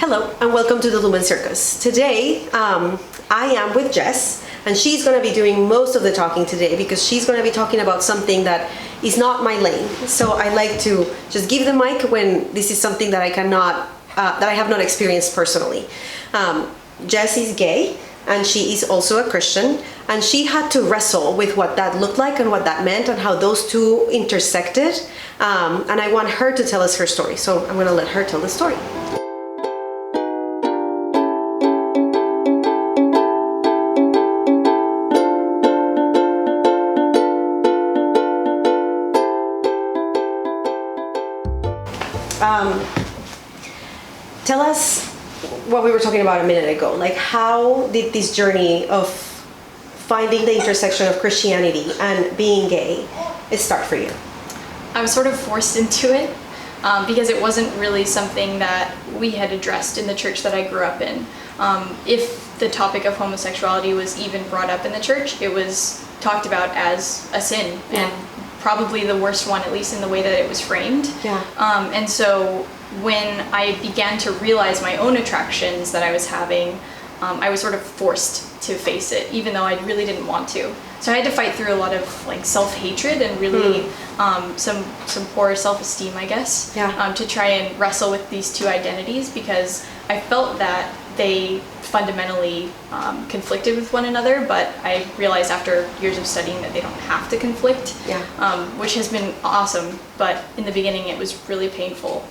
Hello and welcome to the Luehmann Circus. Today I am with Jess and she's going to be doing most of the talking today because she's going to be talking about something that is not my lane. So I like to just give the mic when this is something that I have not experienced personally. Jess is gay and she is also a Christian, and she had to wrestle with what that looked like and what that meant and how those two intersected. And I want her to tell us her story. So I'm going to let her tell the story. Tell us what we were talking about a minute ago. Like, how did this journey of finding the intersection of Christianity and being gay start for you? I was sort of forced into it because it wasn't really something that we had addressed in the church that I grew up in. If the topic of homosexuality was even brought up in the church, it was talked about as a sin, and probably the worst one, at least in the way that it was framed. And so when I began to realize my own attractions that I was having, I was sort of forced to face it, even though I really didn't want to. So I had to fight through a lot of like self-hatred and really some poor self-esteem, I guess, to try and wrestle with these two identities, because I felt that they fundamentally conflicted with one another, but I realized after years of studying that they don't have to conflict, which has been awesome, but in the beginning it was really painful.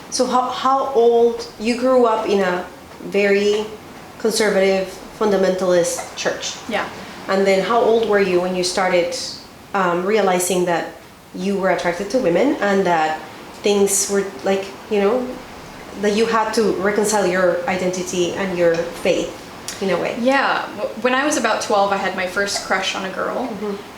So how old, you grew up in a very conservative fundamentalist church. And then how old were you when you started realizing that you were attracted to women and that things were like, you know, that you had to reconcile your identity and your faith in a way? When I was about 12, I had my first crush on a girl,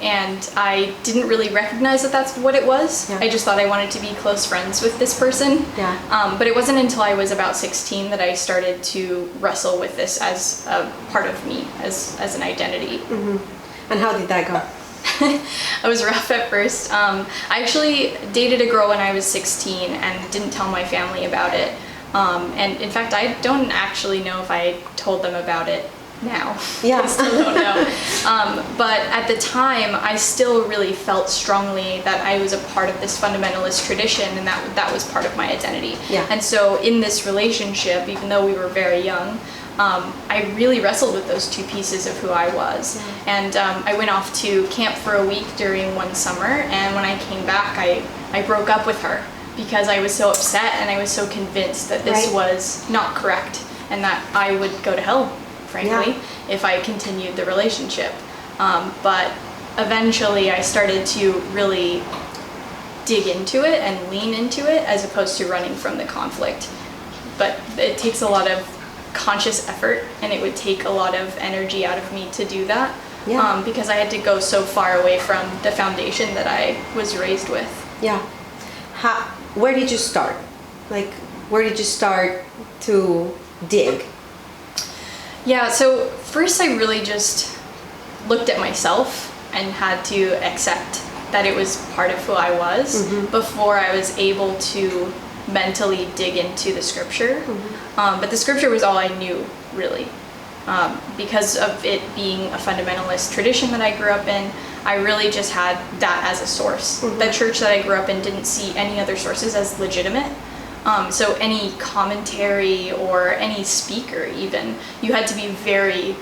and I didn't really recognize that that's what it was. I just thought I wanted to be close friends with this person. But it wasn't until I was about 16 that I started to wrestle with this as a part of me, as an identity. And how did that go? It was rough at first. I actually dated a girl when I was 16 and didn't tell my family about it. And in fact, I don't actually know if I told them about it now. I still don't know. But at the time, I still really felt strongly that I was a part of this fundamentalist tradition, and that was part of my identity. And so in this relationship, even though we were very young, I really wrestled with those two pieces of who I was. And I went off to camp for a week during one summer, and when I came back, I broke up with her because I was so upset and I was so convinced that this was not correct and that I would go to hell, frankly, if I continued the relationship. But eventually I started to really dig into it and lean into it as opposed to running from the conflict. But it takes a lot of conscious effort, and it would take a lot of energy out of me to do that, because I had to go so far away from the foundation that I was raised with. Where did you start? Like, where did you start to dig? So first I really just looked at myself and had to accept that it was part of who I was before I was able to mentally dig into the scripture. But the scripture was all I knew, really. Because of it being a fundamentalist tradition that I grew up in, I really just had that as a source. The church that I grew up in didn't see any other sources as legitimate. So any commentary or any speaker even, you had to be very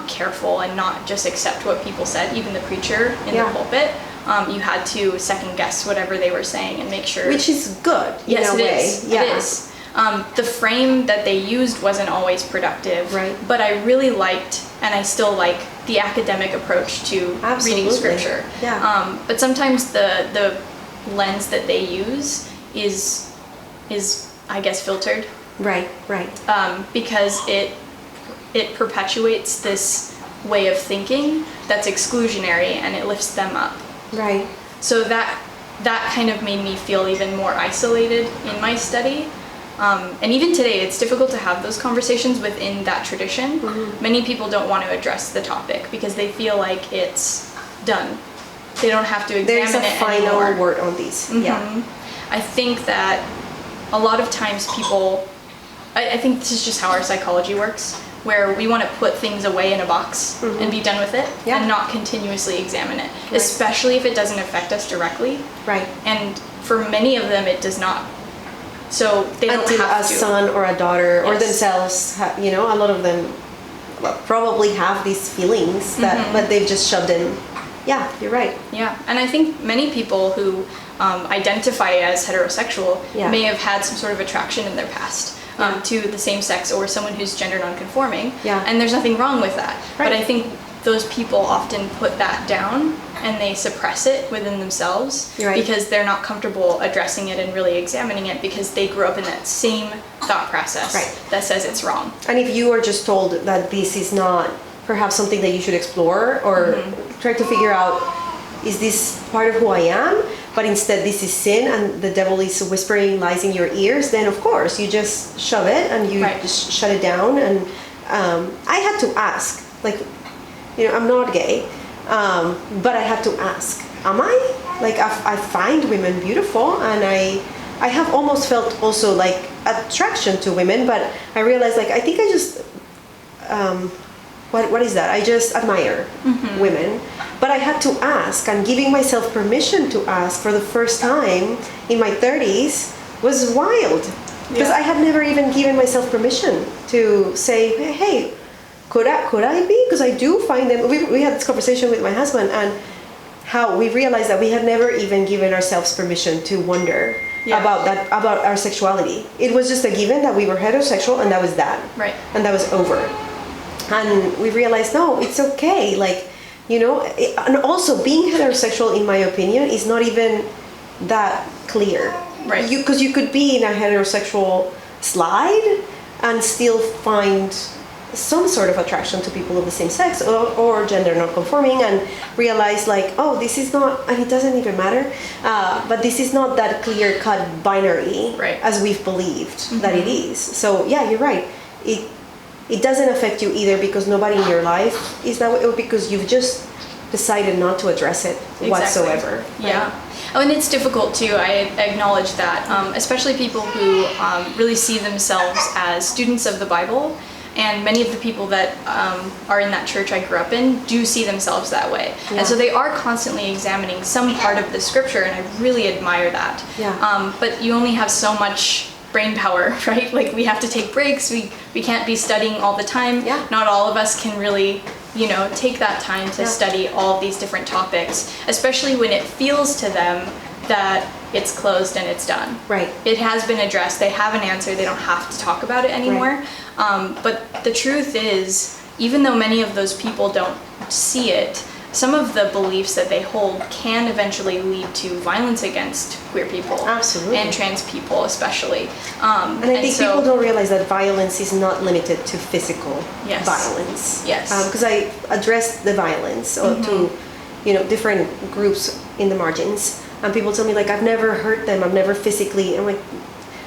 careful and not just accept what people said, even the preacher in the pulpit. You had to second guess whatever they were saying and make sure. Which is good, yes, in a it way. Is. It is. The frame that they used wasn't always productive, but I really liked, and I still like, the academic approach to reading scripture. But sometimes the lens that they use is I guess filtered. Because it perpetuates this way of thinking that's exclusionary, and it lifts them up. So that kind of made me feel even more isolated in my study. And even today, it's difficult to have those conversations within that tradition. Many people don't want to address the topic because they feel like it's done. They don't have to examine it anymore. There's a final word on these. I think that a lot of times people I think this is just how our psychology works, where we want to put things away in a box and be done with it and not continuously examine it, especially if it doesn't affect us directly. Right. And for many of them, it does not. So they don't Until have a to. son or a daughter or themselves, you know, a lot of them probably have these feelings that, but they've just shoved in. Yeah, you're right. Yeah, and I think many people who identify as heterosexual may have had some sort of attraction in their past to the same sex or someone who's gender nonconforming. Yeah. And there's nothing wrong with that. Right. But I think those people often put that down and they suppress it within themselves because they're not comfortable addressing it and really examining it because they grew up in that same thought process that says it's wrong. And if you are just told that this is not perhaps something that you should explore or try to figure out, is this part of who I am? But instead this is sin and the devil is whispering lies in your ears, then of course you just shove it and you just shut it down. And I had to ask, like, you know, I'm not gay, but I had to ask, am I? Like, I find women beautiful, and I have almost felt also like attraction to women, but I realized, like, I think I just, what is that? I just admire women, but I had to ask, and giving myself permission to ask for the first time in my 30s was wild, because I had never even given myself permission to say, hey, could I be? Because I do find them. We had this conversation with my husband, and how we realized that we had never even given ourselves permission to wonder about our sexuality. It was just a given that we were heterosexual, and that was that. Right. And that was over. And we realized, no, it's okay. Like, you know, and also being heterosexual, in my opinion, is not even that clear. Right. Because you could be in a heterosexual slide and still find some sort of attraction to people of the same sex or gender non-conforming, and realize, like, oh, this is not, and it doesn't even matter, but this is not that clear-cut binary as we've believed that it is. So yeah, you're right. It doesn't affect you either because nobody in your life is that way, or because you've just decided not to address it whatsoever. Yeah. Oh, and it's difficult too. I acknowledge that, especially people who really see themselves as students of the Bible. And many of the people that are in that church I grew up in do see themselves that way. Yeah. And so they are constantly examining some part of the scripture, and I really admire that. Yeah. But you only have so much brain power, right? Like, we have to take breaks. We can't be studying all the time. Yeah. Not all of us can really, you know, take that time to study all of these different topics, especially when it feels to them that it's closed and it's done. Right. It has been addressed. They have an answer. They don't have to talk about it anymore. Right. But the truth is, even though many of those people don't see it, some of the beliefs that they hold can eventually lead to violence against queer people. Absolutely. And trans people especially. And I think people don't realize that violence is not limited to physical violence. Yes. Because I addressed the violence to, you know, different groups in the margins, and people tell me, like, I've never hurt them, I've never physically. I'm like,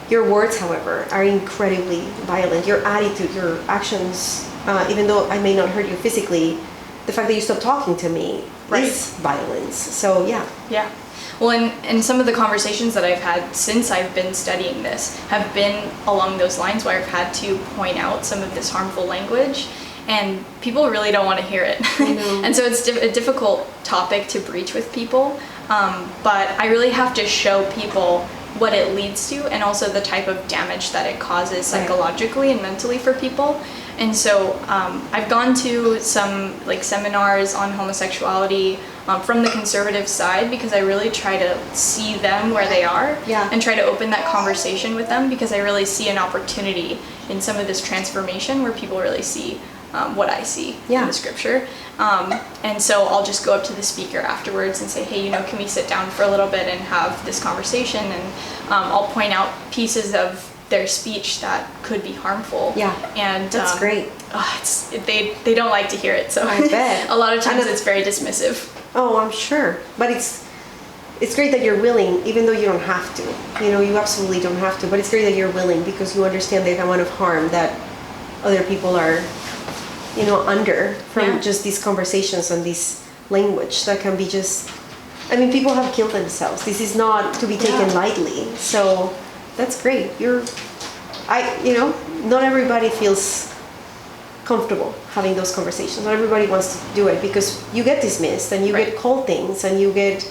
your words, however, are incredibly violent. Your attitude, your actions, even though I may not hurt you physically, the fact that you stop talking to me is violence. So yeah. Yeah. Well, and some of the conversations that I've had since I've been studying this have been along those lines, where I've had to point out some of this harmful language, and people really don't want to hear it. And so it's a difficult topic to breach with people, but I really have to show people what it leads to, and also the type of damage that it causes psychologically and mentally for people. And so I've gone to some like seminars on homosexuality from the conservative side, because I really try to see them where they are and try to open that conversation with them, because I really see an opportunity in some of this transformation where people really see what I see in the scripture. And so I'll just go up to the speaker afterwards and say, hey, you know, can we sit down for a little bit and have this conversation? And I'll point out pieces of their speech that could be harmful. Yeah, and that's great. They don't like to hear it, so I bet. A lot of times it's very dismissive. Oh, I'm sure, but it's great that you're willing, even though you don't have to. You know, you absolutely don't have to, but it's great that you're willing, because you understand the amount of harm that other people are, you know, under from just these conversations and this language that can be just, I mean, people have killed themselves. This is not to be taken lightly. So that's great. You know, not everybody feels comfortable having those conversations. Not everybody wants to do it because you get dismissed and you Right. get called things and you get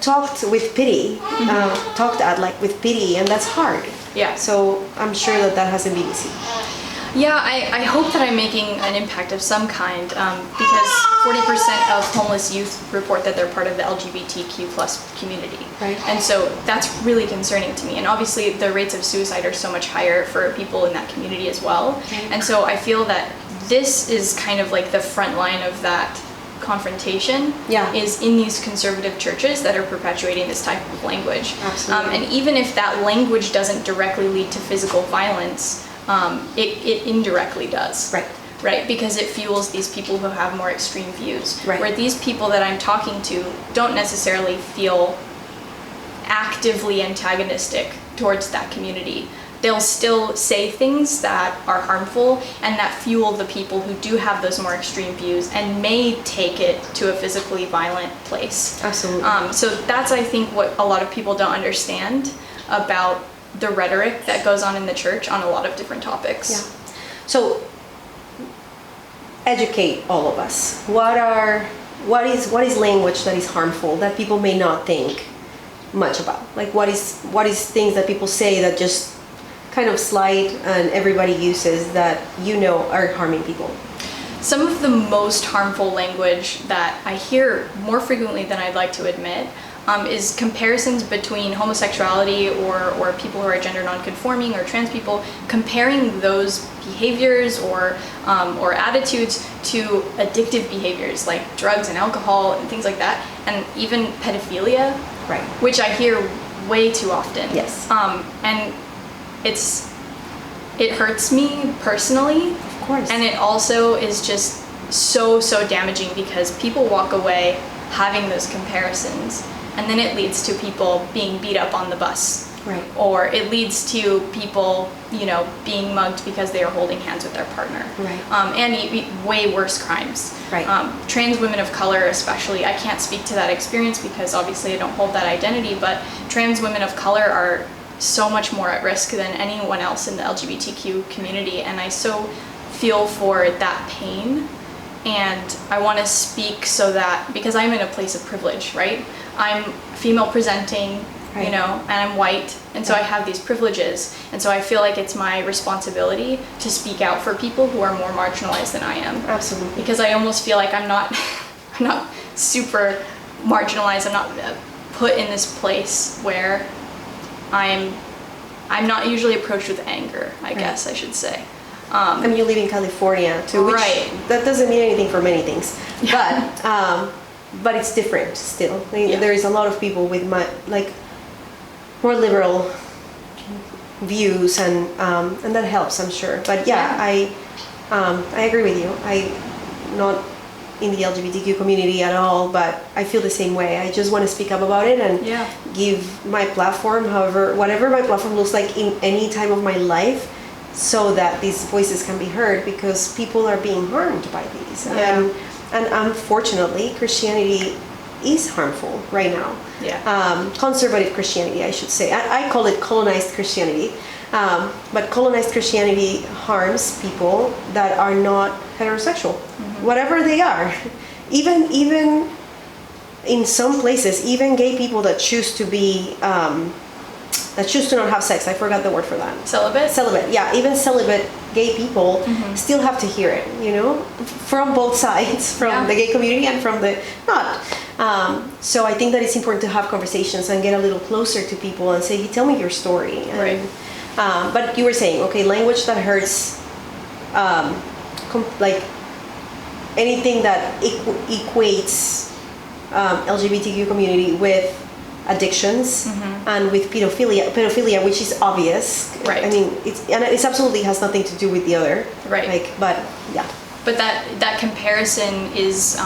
talked with pity, talked at like with pity, and that's hard. Yeah. So I'm sure that that hasn't been easy. Yeah, I hope that I'm making an impact of some kind because 40% of homeless youth report that they're part of the LGBTQ plus community. Right. And so that's really concerning to me. And obviously the rates of suicide are so much higher for people in that community as well. Right. And so I feel that this is kind of like the front line of that confrontation is in these conservative churches that are perpetuating this type of language. Absolutely. And even if that language doesn't directly lead to physical violence, it indirectly does. Right, because it fuels these people who have more extreme views. Right. Where these people that I'm talking to don't necessarily feel actively antagonistic towards that community. They'll still say things that are harmful and that fuel the people who do have those more extreme views and may take it to a physically violent place. Absolutely. So that's, I think, what a lot of people don't understand about the rhetoric that goes on in the church on a lot of different topics. Yeah. So educate all of us. What is language that is harmful that people may not think much about? Like what is things that people say that just kind of slide and everybody uses that are harming people? Some of the most harmful language that I hear more frequently than I'd like to admit is comparisons between homosexuality or people who are gender non-conforming or trans people, comparing those behaviors or attitudes to addictive behaviors like drugs and alcohol and things like that, and even pedophilia, Right. which I hear way too often. Yes. And it hurts me personally. Of course. And it also is just so damaging because people walk away having those comparisons, and then it leads to people being beat up on the bus. Right. Or it leads to people, being mugged because they are holding hands with their partner. Right. And way worse crimes. Right. Trans women of color especially, I can't speak to that experience because obviously I don't hold that identity, but trans women of color are so much more at risk than anyone else in the LGBTQ community, and I so feel for that pain. And I want to speak so that, because I'm in a place of privilege, right? I'm female presenting, Right. and I'm white, and so I have these privileges, and so I feel like it's my responsibility to speak out for people who are more marginalized than I am. Absolutely. Because I almost feel like I'm not super marginalized. I'm not put in this place where I'm not usually approached with anger, I guess I should say. And you live in California too, which that doesn't mean anything for many things. Yeah. But it's different still. Yeah. There is a lot of people with more liberal views, and that helps, I'm sure. But I agree with you. I'm not in the LGBTQ community at all, but I feel the same way. I just want to speak up about it and give my platform, whatever my platform looks like in any time of my life, so that these voices can be heard, because people are being harmed by these. Yeah. And unfortunately, Christianity is harmful right now. Yeah. Conservative Christianity, I should say. I call it colonized Christianity. But colonized Christianity harms people that are not heterosexual, whatever they are. Even in some places, even gay people that choose to be, that choose to not have sex. I forgot the word for that. Celibate? Celibate, yeah. Even celibate gay people still have to hear it, from both sides, from the gay community and from the not. So I think that it's important to have conversations and get a little closer to people and say, hey, tell me your story. And, Right. But you were saying, okay, language that hurts, like anything that equates LGBTQ community with addictions and with pedophilia, which is obvious. Right. I mean, it absolutely has nothing to do with the other. Right. But yeah. But that comparison is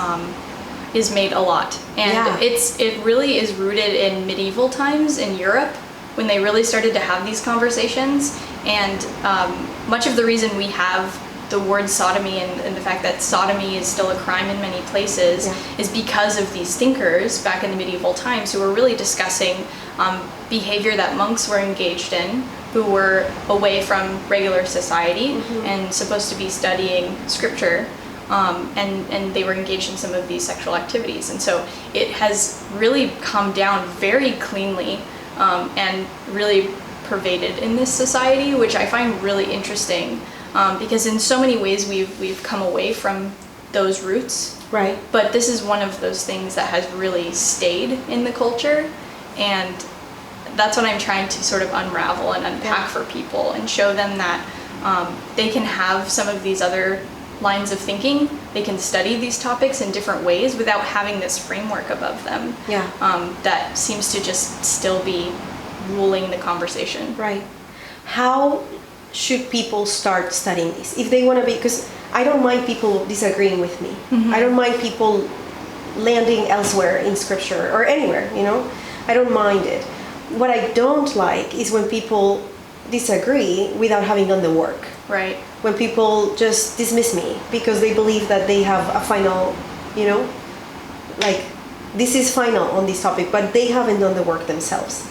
made a lot, and it really is rooted in medieval times in Europe, when they really started to have these conversations. And much of the reason we have the word sodomy and the fact that sodomy is still a crime in many places is because of these thinkers back in the medieval times who were really discussing behavior that monks were engaged in, who were away from regular society and supposed to be studying scripture. And they were engaged in some of these sexual activities. And so it has really come down very cleanly and really pervaded in this society, which I find really interesting because in so many ways we've come away from those roots. Right. But this is one of those things that has really stayed in the culture, and that's what I'm trying to sort of unravel and unpack for people and show them that they can have some of these other lines of thinking. They can study these topics in different ways without having this framework above them that seems to just still be ruling the conversation. Right. How should people start studying this if they want to be, because I don't mind people disagreeing with me. I don't mind people landing elsewhere in scripture or anywhere, I don't mind it. What I don't like is when people disagree without having done the work. Right. When people just dismiss me because they believe that they have a final, like this is final on this topic, but they haven't done the work themselves.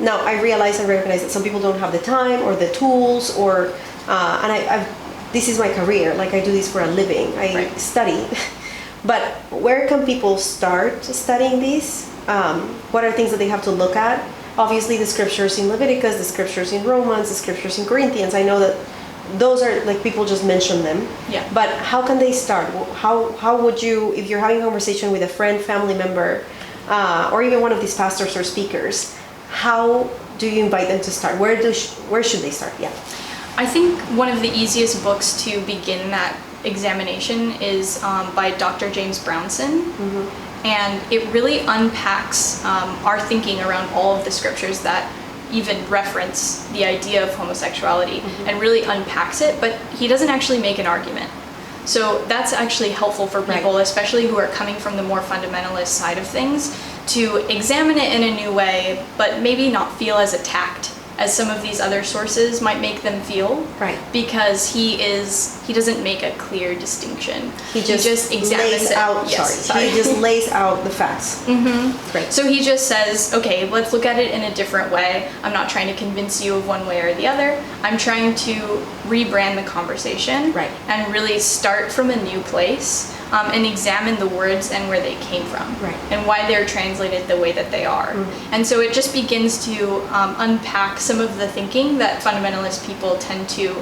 Now I realize and recognize that some people don't have the time or the tools or, and this is my career, like I do this for a living, I study. But where can people start studying this? What are things that they have to look at? Obviously the scriptures in Leviticus, the scriptures in Romans, the scriptures in Corinthians. I know that those are like people just mention them. Yeah. But how can they start? How would you, if you're having a conversation with a friend, family member, or even one of these pastors or speakers, how do you invite them to start? Where should they start? Yeah. I think one of the easiest books to begin that examination is by Dr. James Brownson. And it really unpacks our thinking around all of the scriptures that even reference the idea of homosexuality and really unpacks it, but he doesn't actually make an argument. So that's actually helpful for people, especially who are coming from the more fundamentalist side of things, to examine it in a new way, but maybe not feel as attacked as some of these other sources might make them feel. Right. Because he doesn't make a clear distinction. He just examines lays it. out, Sorry. He just lays out the facts. Right. So he just says, okay, let's look at it in a different way. I'm not trying to convince you of one way or the other. I'm trying to rebrand the conversation and really start from a new place and examine the words and where they came from and why they're translated the way that they are. And so it just begins to unpack some of the thinking that fundamentalist people tend to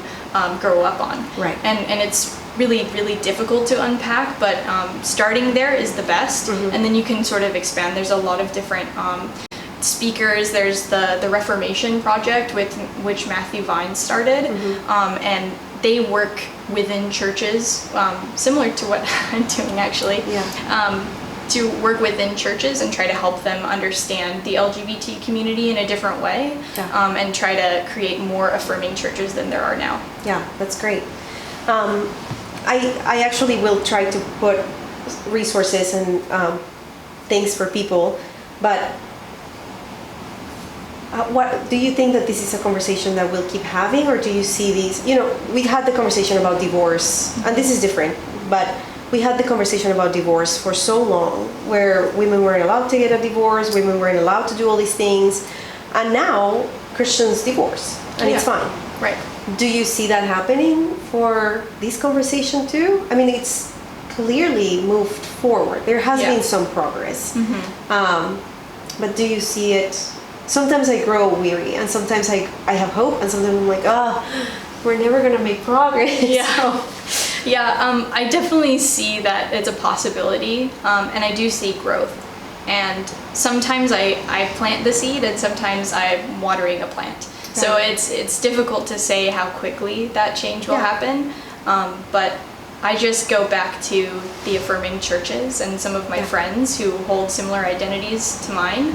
grow up on. And it's really, really difficult to unpack, but starting there is the best, and then you can sort of expand. There's a lot of different speakers. There's the Reformation Project, with which Matthew Vine started, and they work within churches, similar to what I'm doing actually, to work within churches and try to help them understand the LGBT community in a different way, and try to create more affirming churches than there are now. Yeah, that's great. I actually will try to put resources and things for people, but what do you think that this is a conversation that we'll keep having, or do you see these, we had the conversation about divorce, and this is different, but we had the conversation about divorce for so long, where women weren't allowed to get a divorce, women weren't allowed to do all these things, and now Christians divorce, and it's fine. Right. Do you see that happening for this conversation too? I mean, it's clearly moved forward. There has been some progress. But do you see it? Sometimes I grow weary, and sometimes I have hope, and sometimes I'm like, we're never going to make progress. I definitely see that it's a possibility, and I do see growth. And sometimes I plant the seed, and sometimes I'm watering a plant. So it's difficult to say how quickly that change will happen, but I just go back to the affirming churches and some of my friends who hold similar identities to mine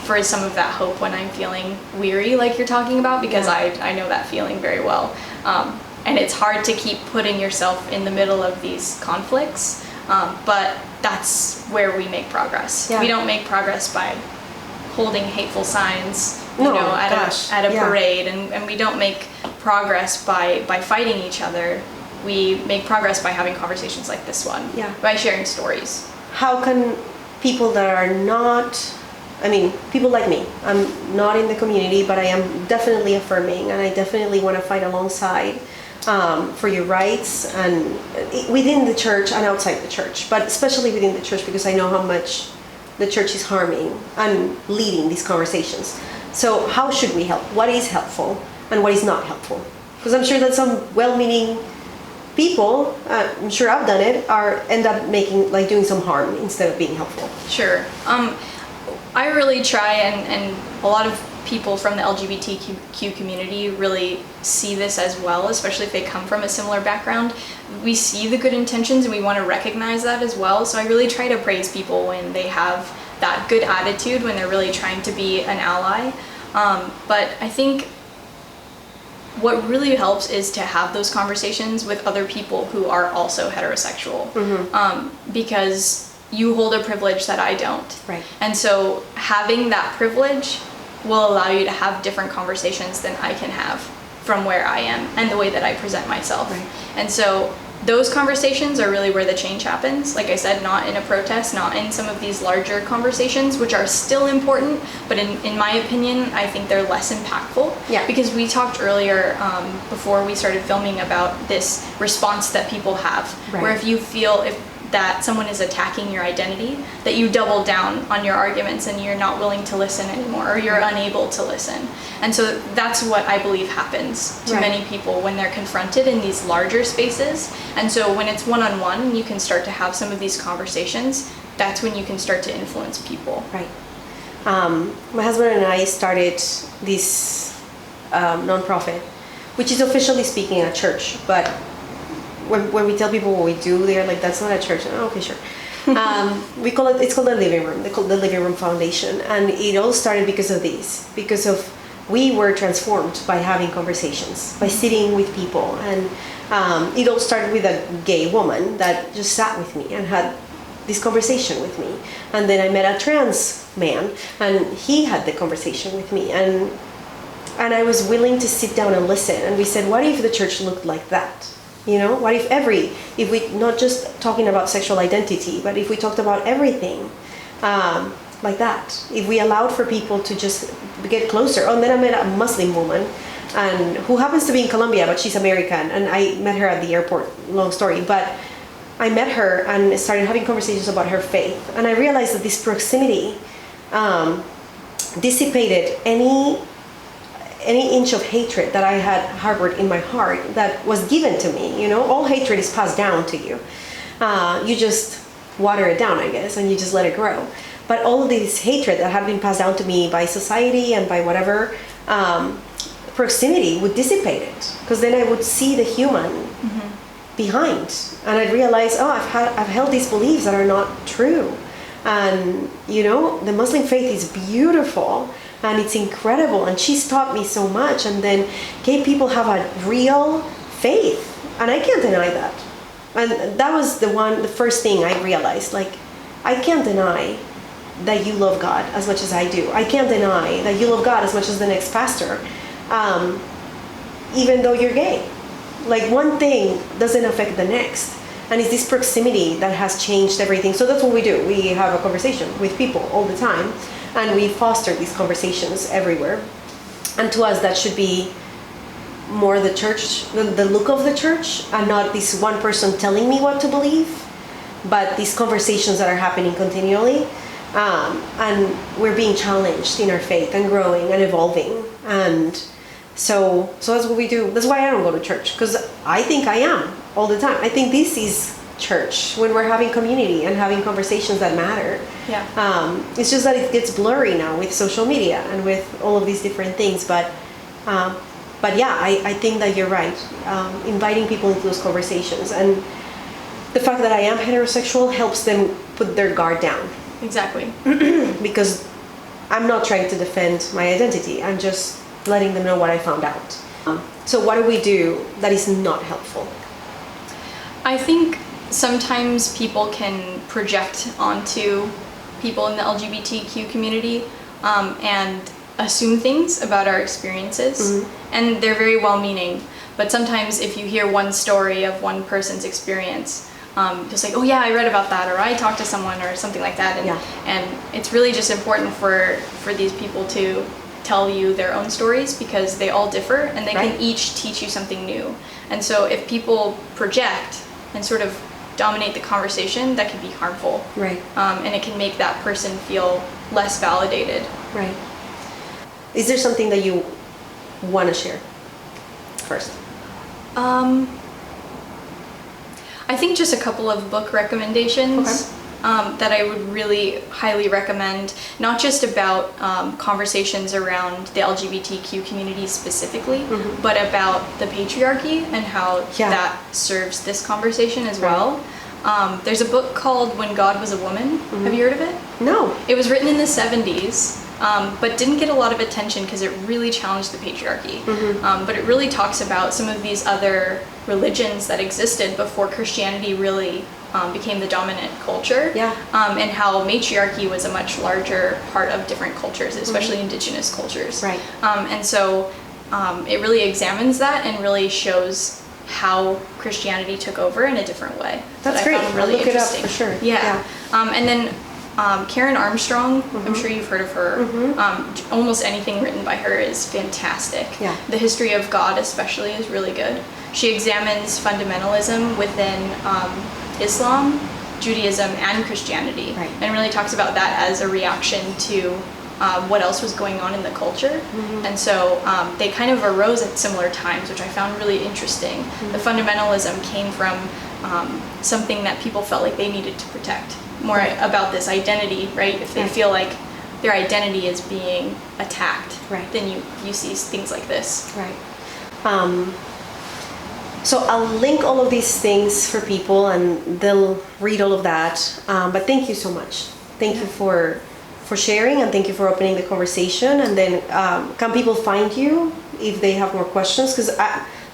for some of that hope when I'm feeling weary, like you're talking about, because I know that feeling very well. And it's hard to keep putting yourself in the middle of these conflicts, but that's where we make progress. We don't make progress by holding hateful signs at a parade, and we don't make progress by fighting each other. We make progress by having conversations like this one, by sharing stories. How can people that are not I mean, people like me. I'm not in the community, but I am definitely affirming, and I definitely want to fight alongside for your rights, and within the church and outside the church, but especially within the church, because I know how much the church is harming and leading these conversations. So how should we help? What is helpful and what is not helpful? Because I'm sure that some well-meaning people, I'm sure I've done it, end up doing some harm instead of being helpful. Sure. I really try, and a lot of people from the LGBTQ community really see this as well, especially if they come from a similar background. We see the good intentions and we want to recognize that as well. So I really try to praise people when they have that good attitude, when they're really trying to be an ally. But I think what really helps is to have those conversations with other people who are also heterosexual, because you hold a privilege that I don't. Right. And so having that privilege will allow you to have different conversations than I can have from where I am and the way that I present myself. Right. And so those conversations are really where the change happens. Like I said, not in a protest, not in some of these larger conversations, which are still important, but in my opinion, I think they're less impactful. Yeah. Because we talked earlier, before we started filming, about this response that people have, Right. where if you feel that someone is attacking your identity, that you double down on your arguments and you're not willing to listen anymore, or you're unable to listen. And so that's what I believe happens to Right. many people when they're confronted in these larger spaces. And so when it's one-on-one, you can start to have some of these conversations. That's when you can start to influence people. Right. My husband and I started this nonprofit, which is officially speaking a church, but when we tell people what we do, they're like, "That's not a church." Oh, okay, sure. It's called the Living Room. They call it the Living Room Foundation, and it all started because of this. We were transformed by having conversations, by sitting with people, and it all started with a gay woman that just sat with me and had this conversation with me, and then I met a trans man, and he had the conversation with me, and I was willing to sit down and listen. And we said, what if the church looked like that? You know, what if we not just talking about sexual identity, but if we talked about everything like that, if we allowed for people to just get closer. Oh, and then I met a Muslim woman, and who happens to be in Colombia, but she's American, and I met her at the airport. Long story, but I met her and started having conversations about her faith, and I realized that this proximity dissipated any inch of hatred that I had harbored in my heart that was given to me. You know, all hatred is passed down to you. You just water it down, I guess, and you just let it grow. But all of this hatred that had been passed down to me by society and by whatever, proximity would dissipate it, because then I would see the human behind, and I'd realize, oh, I've held these beliefs that are not true. And you know, the Muslim faith is beautiful and it's incredible, and she's taught me so much. And then gay people have a real faith, and I can't deny that. And that was the first thing I realized. Like, I can't deny that you love God as much as I do. I can't deny that you love God as much as the next pastor, even though you're gay. Like, one thing doesn't affect the next. And it's this proximity that has changed everything. So that's what we do. We have a conversation with people all the time, and we foster these conversations everywhere. And to us, that should be more the church, the look of the church, and not this one person telling me what to believe, but these conversations that are happening continually. And we're being challenged in our faith and growing and evolving. And so that's what we do. That's why I don't go to church, because I think I am all the time. I think this is church, when we're having community and having conversations that matter. Yeah. It's just that it gets blurry now with social media and with all of these different things. But yeah, I think that you're right. Inviting people into those conversations, and the fact that I am heterosexual helps them put their guard down. Exactly. Because I'm not trying to defend my identity. I'm just letting them know what I found out. So what do we do that is not helpful? I think sometimes people can project onto people in the LGBTQ community and assume things about our experiences. And they're very well-meaning. But sometimes if you hear one story of one person's experience, just like, oh yeah, I read about that, or I talked to someone, or something like that. And it's really just important for these people to tell you their own stories, because they all differ and they can each teach you something new. And so if people project and sort of dominate the conversation, that can be harmful. Right. And it can make that person feel less validated. Right. Is there something that you want to share first? I think just a couple of book recommendations that I would really highly recommend, not just about conversations around the LGBTQ community specifically, but about the patriarchy and how that serves this conversation as well. There's a book called When God Was a Woman. Have you heard of it? No. It was written in the 70s. But didn't get a lot of attention because it really challenged the patriarchy. But it really talks about some of these other religions that existed before Christianity really became the dominant culture, and how matriarchy was a much larger part of different cultures, especially indigenous cultures. Right. And so it really examines that and really shows how Christianity took over in a different way. That's great. I'll look it up for sure. Yeah. And then Karen Armstrong, I'm sure you've heard of her. Almost anything written by her is fantastic. Yeah. The History of God especially is really good. She examines fundamentalism within Islam, Judaism, and Christianity, and really talks about that as a reaction to what else was going on in the culture. And so they kind of arose at similar times, which I found really interesting. The fundamentalism came from something that people felt like they needed to protect. More about this identity, right? If they feel like their identity is being attacked, then you see things like this. Right. So I'll link all of these things for people and they'll read all of that. But thank you so much. Thank you for sharing, and thank you for opening the conversation. And then can people find you if they have more questions? Because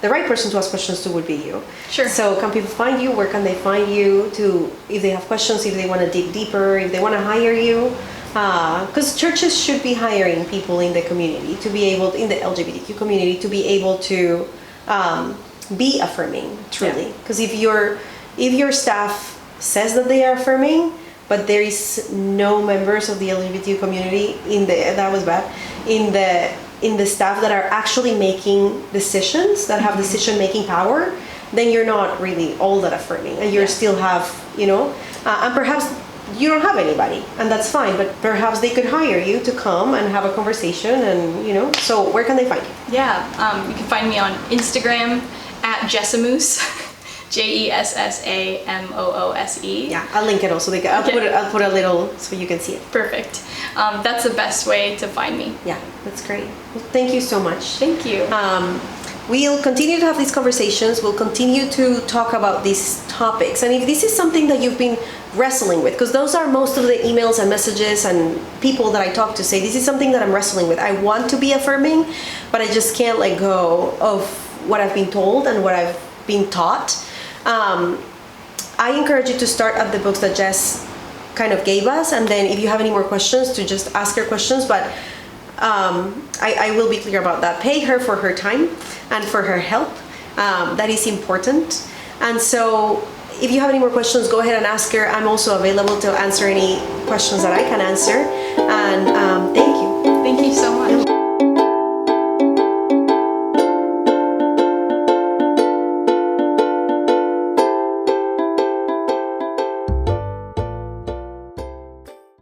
the right person to ask questions to would be you. Sure. So can people find you? Where can they find you if they have questions, if they want to dig deeper, if they want to hire you? Because churches should be hiring people in the community to be able, in the LGBTQ community, to be able to be affirming, truly. Because if your staff says that they are affirming, but there is no members of the LGBTQ community in the staff that are actually making decisions, that have decision-making power, then you're not really all that affirming, and you still have, and perhaps you don't have anybody, and that's fine, but perhaps they could hire you to come and have a conversation, and, so where can they find you? Yeah, you can find me on Instagram at Jessamoose, JESSAMOOSE. Yeah, I'll link it also. I'll put a little so you can see it. Perfect. That's the best way to find me. Yeah, that's great. Well, thank you so much. Thank you. We'll continue to have these conversations. We'll continue to talk about these topics. And if this is something that you've been wrestling with, because those are most of the emails and messages and people that I talk to say, this is something that I'm wrestling with. I want to be affirming, but I just can't let go of what I've been told and what I've been taught. I encourage you to start at the books that Jess kind of gave us, and then if you have any more questions, to just ask her questions. But I will be clear about that. Pay her for her time and for her help. That is important. And so if you have any more questions, go ahead and ask her. I'm also available to answer any questions that I can answer. And